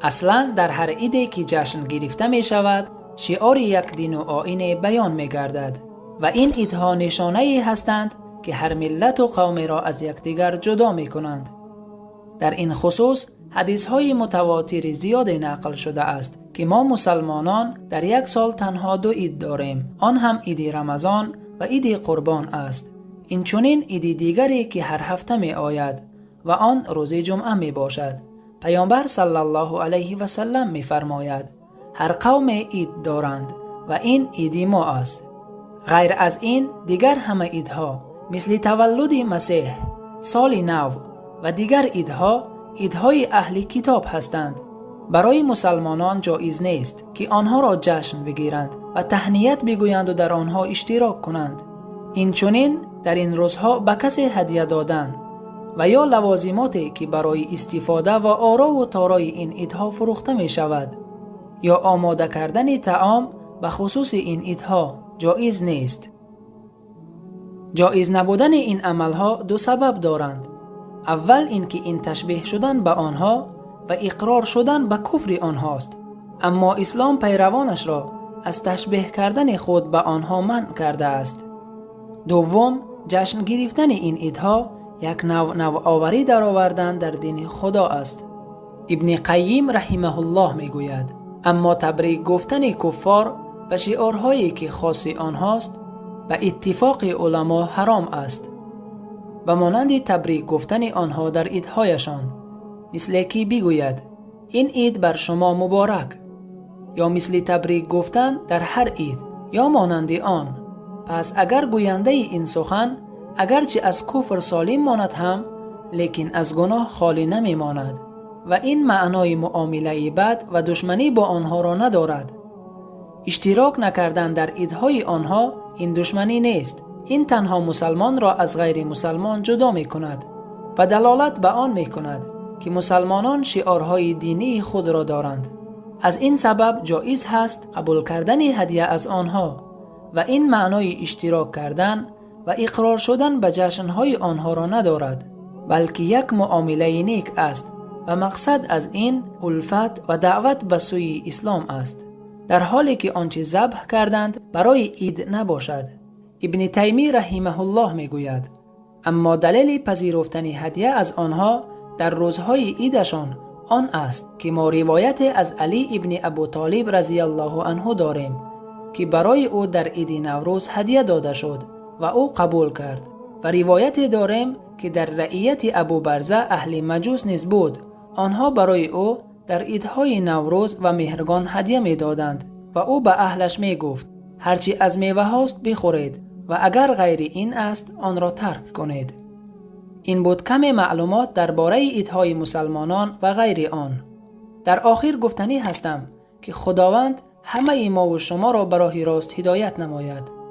اصلا در هر عیدی که جشن گرفته می شود شعار یک دین و آیین بیان می گردد و این عیدها نشانه‌ای هستند که هر ملت و قوم را از یکدیگر جدا می کنند. در این خصوص حدیث‌های متواتر زیاد نقل شده است که ما مسلمانان در یک سال تنها 2 عید داریم، آن هم عید رمضان و عید قربان است. این چنین عید دیگری که هر هفته می آید و آن روز جمعه می باشد. پیامبر صلی الله علیه و سلم می فرماید هر قوم عید دارند و این عید ما است. غیر از این دیگر همه عیدها مثل تولد مسیح، سال نو و دیگر عیدهای اهل کتاب هستند. برای مسلمانان جایز نیست که آنها را جشن بگیرند و تهنیت بگویند و در آنها اشتراک کنند. این چنین در این روزها به کسی هدیه دادن و یا لوازماتی که برای استفاده و آرا و تارای این عیدها فروخته می شود یا آماده کردن طعام به خصوص این عیدها جایز نیست. جایز نبودن این عملها 2 سبب دارند. اول اینکه این تشبیه شدن به آنها و اقرار شدن به کفر آنهاست، اما اسلام پیروانش را از تشبیه کردن خود به آنها منع کرده است. دوم، جشن گرفتن این عیدها یک نوآوری در آوردن در دین خدا است. ابن قیم رحمه الله می گوید اما تبریک گفتن کفار و شعارهایی که خاص آنهاست به اتفاق علما حرام است، و مانند تبریک گفتن آنها در عیدهایشان، مثل که بگوید این عید بر شما مبارک، یا مثل تبریک گفتن در هر عید یا مانند آن. پس اگر گوینده این سخن اگرچه از کفر سالم ماند هم لیکن از گناه خالی نمی ماند و این معنای معامله بد و دشمنی با آنها را ندارد. اشتراک نکردن در عیدهای آنها این دشمنی نیست، این تنها مسلمان را از غیر مسلمان جدا می کند و دلالت به آن می کند که مسلمانان شعارهای دینی خود را دارند. از این سبب جایز هست قبول کردن هدیه از آنها و این معنای اشتراک کردن و اقرار شدن به جشنهای آنها را ندارد، بلکه یک معامله نیک است و مقصد از این الفت و دعوت به سوی اسلام است، در حالی که آنچه ذبح کردند برای عید نباشد. ابن تیمی رحمه الله می گوید اما دلیل پذیرفتن هدیه از آنها در روزهای عیدشان آن است که ما روایت از علی ابن ابو طالب رضی الله عنه داریم که برای او در عید نوروز هدیه داده شد و او قبول کرد، و روایت داریم که در رعیت ابو برزه اهل مجوس نیز بود، آنها برای او در عیدهای نوروز و مهرگان هدیه می دادند و او به اهلش می گفت هرچی از میوه هاست بخورید و اگر غیر این است آن را ترک کنید. این بود کم معلومات درباره عیدهای مسلمانان و غیر آن. در آخر گفتنی هستم که خداوند همه ما و شما را به راه راست هدایت نماید.